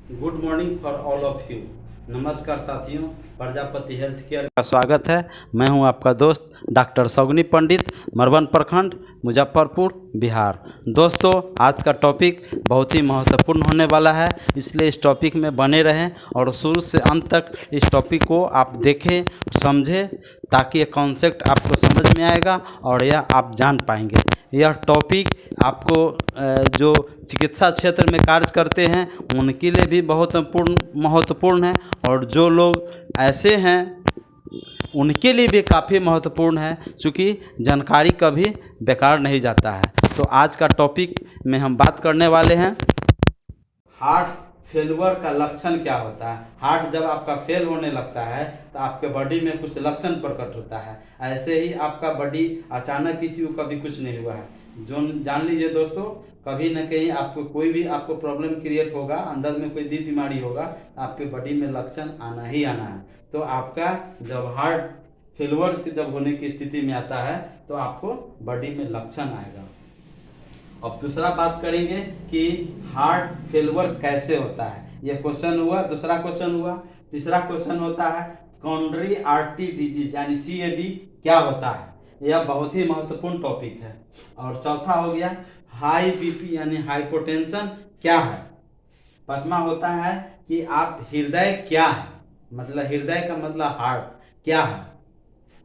Good morning for all of you. नमस्कार साथियों, Prajapati health care का स्वागत है। मैं हूं आपका दोस्त डॉक्टर सौगनी पंडित, मरवन प्रखंड, मुजफ्फरपुर, बिहार। दोस्तों, आज का टॉपिक बहुत ही महत्वपूर्ण होने वाला है, इसलिए इस टॉपिक में बने रहें और शुरू से अंत तक इस टॉपिक को आप देखें, समझें, ताकि ये कॉन्सेप्ट आपको समझ में आएगा और यह आप जान पाएंगे। यह टॉपिक आपको जो चिकित्सा क्षेत्र में कार्य करते हैं उनके लिए भी बहुत महत्वपूर्ण है, और जो लोग ऐसे हैं उनके लिए भी काफ़ी महत्वपूर्ण है, क्योंकि जानकारी कभी बेकार नहीं जाता है। तो आज का टॉपिक में हम बात करने वाले हैं हार्ट फेलवर का लक्षण क्या होता है। हार्ट जब आपका फेल होने लगता है तो आपके बॉडी में कुछ लक्षण प्रकट होता है। ऐसे ही आपका बॉडी अचानक किसी को कभी कुछ नहीं हुआ है, जो जान लीजिए दोस्तों, कभी ना कहीं आपको कोई भी आपको प्रॉब्लम क्रिएट होगा, अंदर में कोई भी बीमारी होगा, आपके बॉडी में लक्षण आना ही आना है। तो आपका जब हार्ट फेलवर जब होने की स्थिति में आता है तो आपको बॉडी में लक्षण आएगा। अब दूसरा बात करेंगे कि हार्ट फेलवर कैसे होता है। यह क्वेश्चन हुआ, दूसरा क्वेश्चन हुआ। तीसरा क्वेश्चन होता है कॉरोनरी आर्टरी डिजीज यानी CAD क्या होता है। यह बहुत ही महत्वपूर्ण टॉपिक है। और चौथा हो गया हाई BP यानी हाइपोटेंशन क्या है। पांचवा होता है कि आप हृदय क्या है, मतलब हृदय का मतलब हार्ट क्या है।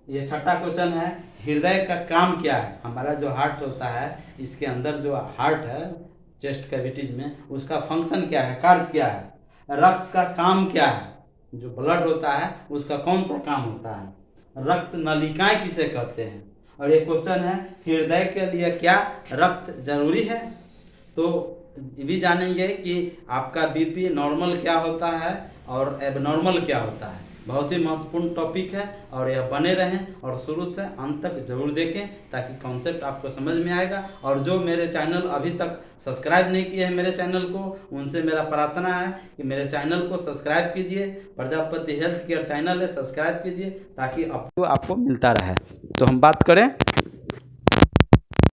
ये छठा क्वेश्चन है हृदय का काम क्या है। हमारा जो हार्ट होता है, इसके अंदर जो हार्ट है चेस्ट कैविटीज में, उसका फंक्शन क्या है, कार्य क्या है। रक्त का काम क्या है, जो ब्लड होता है उसका कौन सा काम होता है। रक्त नलिकाएं किसे कहते हैं। और ये क्वेश्चन है हृदय के लिए क्या रक्त जरूरी है। तो ये भी जानेंगे कि आपका BP नॉर्मल क्या होता है और एबनॉर्मल क्या होता है। बहुत ही महत्वपूर्ण टॉपिक है और यह बने रहें और शुरू से अंत तक जरूर देखें, ताकि कॉन्सेप्ट आपको समझ में आएगा। और जो मेरे चैनल अभी तक सब्सक्राइब नहीं किए हैं मेरे चैनल को, उनसे मेरा प्रार्थना है कि मेरे चैनल को सब्सक्राइब कीजिए। प्रजापति हेल्थ केयर चैनल है, सब्सक्राइब कीजिए ताकि आपको मिलता रहे। तो हम बात करें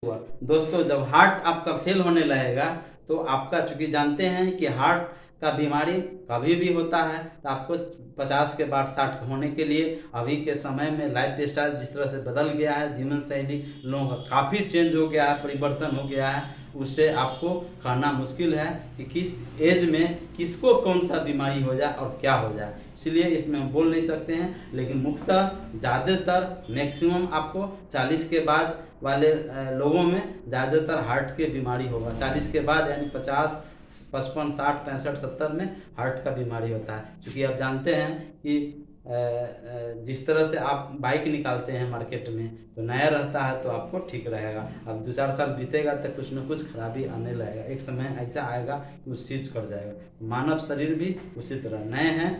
दोस्तों, जब हार्ट आपका फेल होने लगेगा तो आपका, चूंकि जानते हैं कि हार्ट का बीमारी कभी भी होता है, तो आपको 50 के बाद 60 होने के लिए अभी के समय में लाइफ स्टाइल जिस तरह से बदल गया है, जीवन शैली लोगों का काफ़ी चेंज हो गया है, परिवर्तन हो गया है। उससे आपको कहना मुश्किल है कि किस एज में किसको कौन सा बीमारी हो जाए और क्या हो जाए, इसलिए इसमें हम बोल नहीं सकते हैं। लेकिन मुख्यतः ज़्यादातर मैक्सिमम आपको 40 के बाद वाले लोगों में ज़्यादातर हार्ट की बीमारी होगा। 40 के बाद यानी 50, 55, 60, 65, 70 में हार्ट का बीमारी होता है। क्योंकि आप जानते हैं कि जिस तरह से आप बाइक निकालते हैं मार्केट में, तो नया रहता है तो आपको ठीक रहेगा। अब 2-4 साल बीतेगा तो कुछ न कुछ खराबी आने लगेगा, एक समय ऐसा आएगा कि उस चीज़ कर जाएगा। मानव शरीर भी उसी तरह, नए हैं,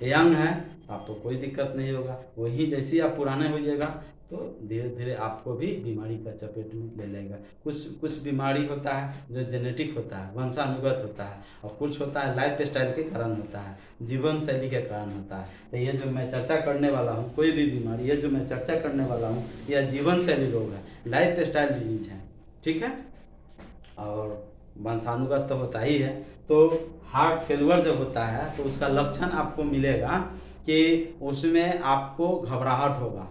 यंग है, आपको कोई दिक्कत नहीं होगा। वहीं जैसे ही आप पुराने हो जाएगा तो धीरे धीरे आपको भी बीमारी का चपेट में ले लेगा। कुछ बीमारी होता है जो जेनेटिक होता है, वंशानुगत होता है, और कुछ होता है लाइफ स्टाइल के कारण होता है, जीवन शैली के कारण होता है। तो ये जो मैं चर्चा करने वाला हूँ, कोई भी बीमारी, ये जो मैं चर्चा करने वाला हूँ, यह जीवन शैली रोग है, लाइफ स्टाइल डिजीज है, ठीक है। और वंशानुगत तो होता ही है। तो हार्ट फेलवर जब होता है तो उसका लक्षण आपको मिलेगा कि उसमें आपको घबराहट होगा,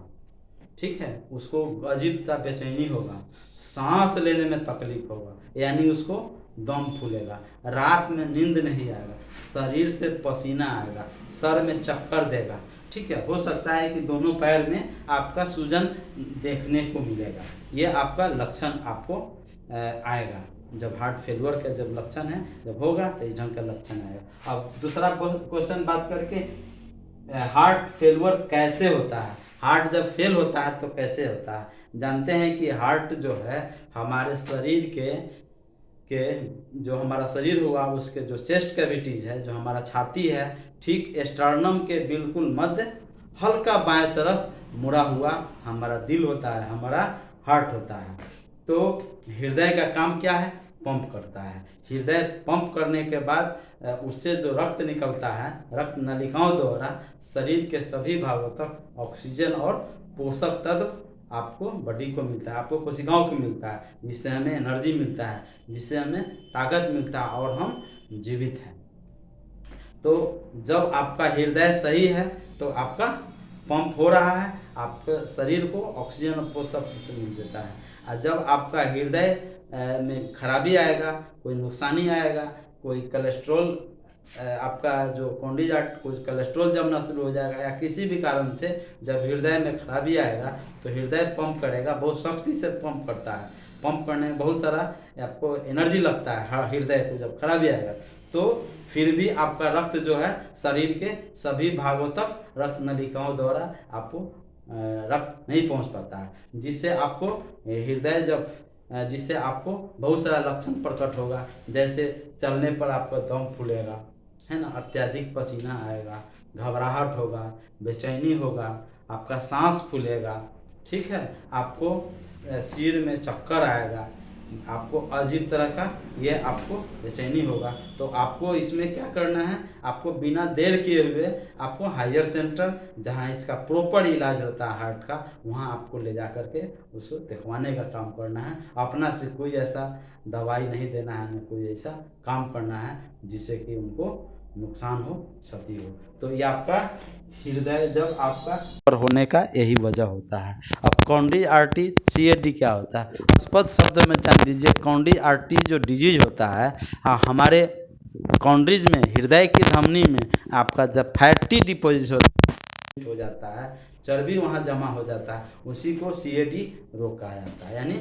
ठीक है, उसको अजीब सा बेचैनी होगा, सांस लेने में तकलीफ होगा, यानी उसको दम फूलेगा, रात में नींद नहीं आएगा, शरीर से पसीना आएगा, सर में चक्कर देगा, ठीक है। हो सकता है कि दोनों पैर में आपका सूजन देखने को मिलेगा। ये आपका लक्षण आपको आएगा जब हार्ट फेलवर का जब लक्षण है, जब होगा तो इस ढंग का लक्षण आएगा। अब दूसरा क्वेश्चन बात करके, हार्ट फेलवर कैसे होता है। हार्ट जब फेल होता है तो कैसे होता है। जानते हैं कि हार्ट जो है हमारे शरीर के जो हमारा शरीर होगा, उसके जो चेस्ट कैविटीज है, जो हमारा छाती है, ठीक स्टर्नम के बिल्कुल मध्य हल्का बाएं तरफ मुड़ा हुआ हमारा दिल होता है, हमारा हार्ट होता है। तो हृदय का काम क्या है, पंप करता है। हृदय पंप करने के बाद उससे जो रक्त निकलता है, रक्त नलिकाओं द्वारा शरीर के सभी भागों तक ऑक्सीजन और पोषक तत्व आपको बॉडी को मिलता है, आपको कोशिकाओं को मिलता है, जिससे हमें एनर्जी मिलता है, जिससे हमें ताकत मिलता है और हम जीवित हैं। तो जब आपका हृदय सही है तो आपका पंप हो रहा है, आपके शरीर को ऑक्सीजन और पोषक तत्व मिल देता है। और जब आपका हृदय में खराबी आएगा, कोई नुकसानी आएगा, कोई कोलेस्ट्रॉल आपका जो कोई कोलेस्ट्रॉल जमना शुरू हो जाएगा, या किसी भी कारण से जब हृदय में खराबी आएगा तो हृदय पंप करेगा, बहुत सख्ती से पंप करता है। पंप करने में बहुत सारा आपको एनर्जी लगता है हृदय को। जब खराबी आएगा तो फिर भी आपका रक्त जो है शरीर के सभी भागों तक रक्त नलिकाओं द्वारा आपको रक्त नहीं पहुंच पाता है, जिससे आपको हृदय जब जिससे आपको बहुत सारा लक्षण प्रकट होगा। जैसे चलने पर आपका दम फूलेगा, है ना, अत्यधिक पसीना आएगा, घबराहट होगा, बेचैनी होगा, आपका सांस फूलेगा, ठीक है, आपको सिर में चक्कर आएगा, आपको अजीब तरह का ये आपको बेचैनी होगा। तो आपको इसमें क्या करना है, आपको बिना देर किए हुए आपको हायर सेंटर जहाँ इसका प्रॉपर इलाज होता है हार्ट का, वहाँ आपको ले जा कर के उसको दिखवाने का काम करना है। अपना से कोई ऐसा दवाई नहीं देना है, न कोई ऐसा काम करना है जिससे कि उनको नुकसान हो, क्षति हो। तो ये आपका हृदय जब आपका पर होने का यही वजह होता है। अब कॉन्ड्री आर्टरी CAD क्या होता है, स्पष्ट शब्द में जान लीजिए। कॉन्ड्री आर्टरी जो डिजीज होता है, हमारे कॉन्ड्रीज में, हृदय की धमनी में आपका जब फैटी डिपॉजिट हो जाता है, चर्बी वहाँ जमा हो जाता है, उसी को CAD रोग कहा जाता है, यानी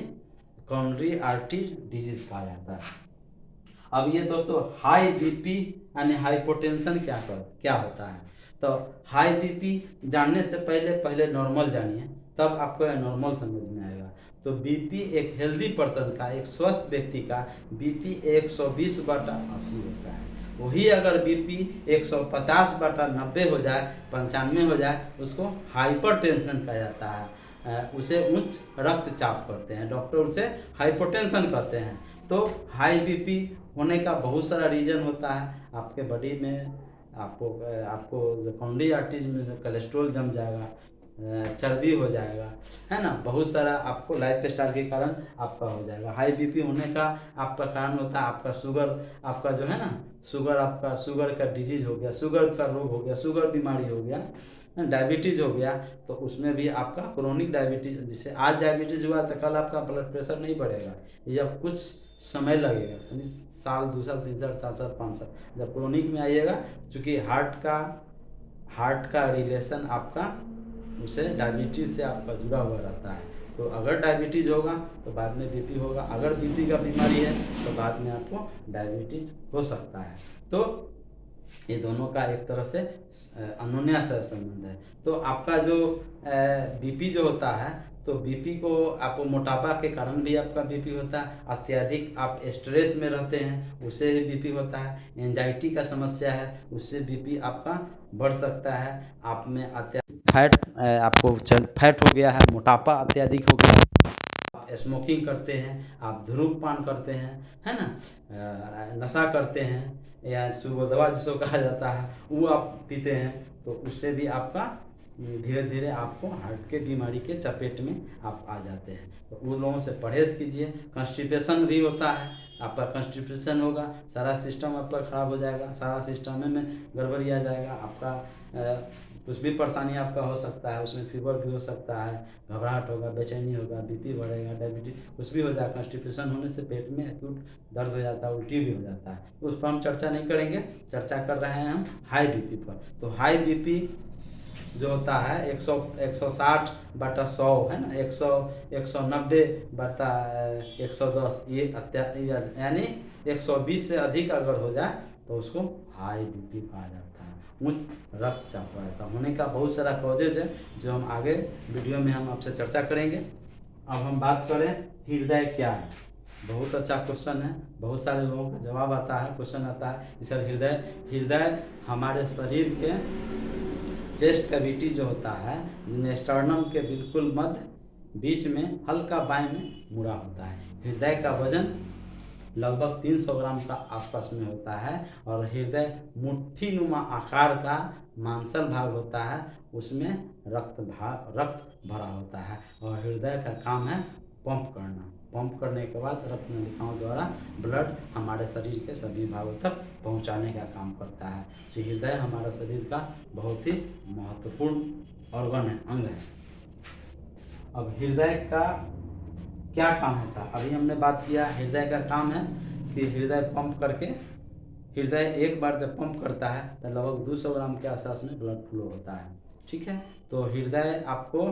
कॉन्ड्री आर्टरी डिजीज कहा जाता है। अब ये दोस्तों हाई बीपी यानी हाइपोटेंशन क्या होता है। तो हाई बीपी जानने से पहले नॉर्मल जानिए, तब आपको नॉर्मल समझ में आएगा। तो बीपी एक हेल्दी पर्सन का, एक स्वस्थ व्यक्ति का बीपी 120/80 होता है। वही अगर बीपी 150/90 हो जाए, 95 हो जाए, उसको हाइपर टेंशन कहा जाता है। उसे उच्च रक्तचाप कहते हैं, डॉक्टर उसे हाइपोटेंशन कहते हैं। तो हाई बीपी होने का बहुत सारा रीज़न होता है। आपके बॉडी में आपको कॉन्ड्री आर्टरीज में कोलेस्ट्रॉल जम जाएगा, चर्बी हो जाएगा, है ना, बहुत सारा आपको लाइफ स्टाइल के कारण आपका हो जाएगा। हाई बीपी होने का आपका कारण होता है आपका शुगर, आपका जो है ना शुगर का डिजीज हो गया, शुगर का रोग हो गया, शुगर बीमारी हो गया, डायबिटीज़ हो गया। तो उसमें भी आपका क्रोनिक डायबिटीज़, जिससे आज डायबिटीज़ हुआ तो कल आपका ब्लड प्रेशर नहीं बढ़ेगा, या कुछ समय लगेगा, यानी साल, 2 साल, 3 साल, 4 साल, 5 साल। जब क्रोनिक में आइएगा, चूँकि हार्ट का रिलेशन आपका उसे डायबिटीज़ से आपका जुड़ा हुआ रहता है। तो अगर डायबिटीज़ होगा तो बाद में बीपी होगा, अगर बीपी का बीमारी है तो बाद में आपको डायबिटीज़ हो सकता है। तो ये दोनों का एक तरह से अनोन्या संबंध है। तो आपका जो बीपी जो होता है, तो बीपी को आपको मोटापा के कारण भी आपका बीपी होता है, अत्यधिक आप स्ट्रेस में रहते हैं उससे भी बीपी होता है, एंजाइटी का समस्या है उससे बीपी आपका बढ़ सकता है, आप में अत्यधिक फैट हो गया है, मोटापा अत्यधिक हो गया है, आप स्मोकिंग करते हैं, आप धूम्रपान करते हैं, है ना, नशा करते हैं, या सुबोधवा जिसको कहा जाता है वो आप पीते हैं, तो उससे भी आपका धीरे धीरे आपको हार्ट के बीमारी के चपेट में आप आ जाते हैं। तो उन लोगों से परहेज़ कीजिए। कंस्टिपेशन भी होता है, आपका कंस्टिपेशन होगा, सारा सिस्टम आपका ख़राब हो जाएगा, सारा सिस्टम में गड़बड़ी आ जाएगा, आपका कुछ भी परेशानी आपका हो सकता है, उसमें फीवर भी हो सकता है, घबराहट होगा, बेचैनी होगा, बीपी बढ़ेगा, डायबिटीज कुछ भी हो जाएगा। कंस्टिपेशन होने से पेट में एक्यूट दर्द हो जाता है, उल्टी भी हो जाता है, उस पर हम चर्चा नहीं करेंगे। चर्चा कर रहे हैं हम हाई बीपी पर। तो हाई बीपी जो होता है 160/100 है ना, 190/110, ये यानी 120 से अधिक अगर हो जाए तो उसको हाई बीपी कहा जाता है, उच्च रक्तचाप रहता होने का बहुत सारा कॉजेज है जो हम आगे वीडियो में हम आपसे चर्चा करेंगे। अब हम बात करें हृदय क्या है। बहुत अच्छा क्वेश्चन है, बहुत सारे लोगों का जवाब आता है, क्वेश्चन आता है सर हृदय हमारे शरीर के चेस्ट कैविटी जो होता है स्टर्नम के बिल्कुल मध्य बीच में हल्का बाएं में मुड़ा होता है। हृदय का वजन लगभग 300 ग्राम का आसपास में होता है, और हृदय मुट्ठी नुमा आकार का मांसल भाग होता है, उसमें रक्त भरा होता है, और हृदय का काम है पंप करना, पंप करने के बाद रक्त नलिकाओं द्वारा ब्लड हमारे शरीर के सभी भागों तक पहुंचाने का काम करता है। तो हृदय हमारा शरीर का बहुत ही महत्वपूर्ण ऑर्गन है, अंग है। अब हृदय का क्या काम होता है? अभी हमने बात किया हृदय का काम है कि हृदय पंप करके, हृदय एक बार जब पंप करता है तो लगभग 200 ग्राम के आसपास में ब्लड फ्लो होता है। ठीक है, तो हृदय आपको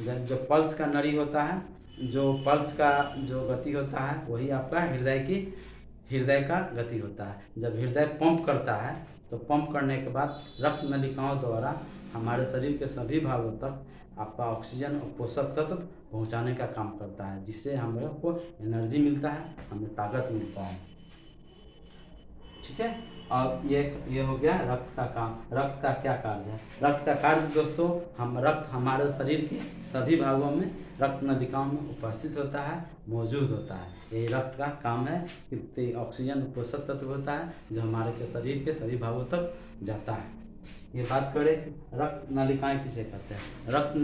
जो पल्स का नली होता है, जो पल्स का जो गति होता है वही आपका हृदय का गति होता है। जब हृदय पंप करता है तो पंप करने के बाद रक्त नलिकाओं द्वारा हमारे शरीर के सभी भागों तक आपका ऑक्सीजन और पोषक तत्व पहुंचाने का काम करता है, जिससे हम लोग को एनर्जी मिलता है, हमें ताकत मिलता है। ठीक है, अब ये हो गया रक्त का काम। रक्त का क्या कार्य है? रक्त का कार्य दोस्तों, रक्त हमारे शरीर के सभी भागों में रक्त नलिकाओं में उपस्थित होता है, मौजूद होता है। यही रक्त का काम है कि ऑक्सीजन पोषक तत्व होता है जो हमारे के शरीर के सभी भागों तक जाता है। ये बात करें कि रक्त नलिकाएं किसे कहते हैं? रक्त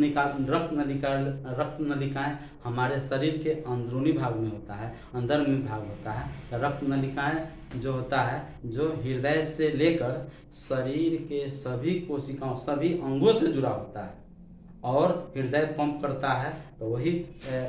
नलिकाएं हमारे शरीर के अंदरूनी भाग में होता है, अंदर में भाग होता है। तो रक्त नलिकाएं जो होता है, जो हृदय से लेकर शरीर के सभी कोशिकाओं, सभी अंगों से जुड़ा होता है और हृदय पंप करता है, तो वही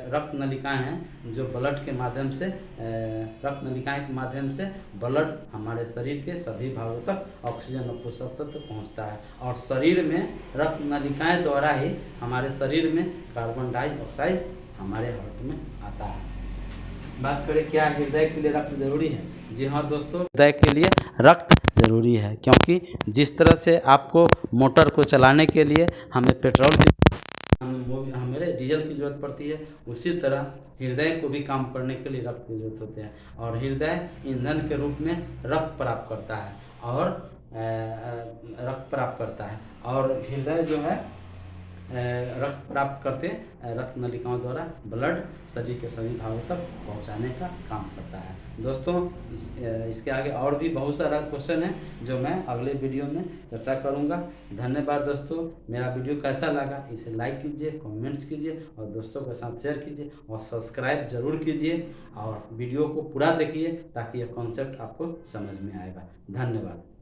रक्त नलिकाएं हैं जो ब्लड के माध्यम से, रक्त नलिकाएं के माध्यम से ब्लड हमारे शरीर के सभी भागों तक ऑक्सीजन और पोषक तत्व पहुंचता है। और शरीर में रक्त नलिकाएं द्वारा ही हमारे शरीर में कार्बन डाइऑक्साइड हमारे हार्ट में आता है। बात करें क्या हृदय के लिए रक्त जरूरी है? जी हाँ दोस्तों, हृदय के लिए रक्त ज़रूरी है, क्योंकि जिस तरह से आपको मोटर को चलाने के लिए हमें पेट्रोल की, हमें डीजल की ज़रूरत पड़ती है, उसी तरह हृदय को भी काम करने के लिए रक्त की जरूरत होती है। और हृदय ईंधन के रूप में रक्त प्राप्त करता है और हृदय जो है रक्त प्राप्त करते रक्त नलिकाओं द्वारा ब्लड शरीर के सभी भागों तक पहुंचाने का काम करता है। दोस्तों इसके आगे और भी बहुत सारा क्वेश्चन है जो मैं अगले वीडियो में चर्चा करूंगा। धन्यवाद दोस्तों। मेरा वीडियो कैसा लगा इसे लाइक कीजिए, कमेंट्स कीजिए और दोस्तों के साथ शेयर कीजिए और सब्सक्राइब जरूर कीजिए और वीडियो को पूरा देखिए ताकि यह कॉन्सेप्ट आपको समझ में आएगा। धन्यवाद।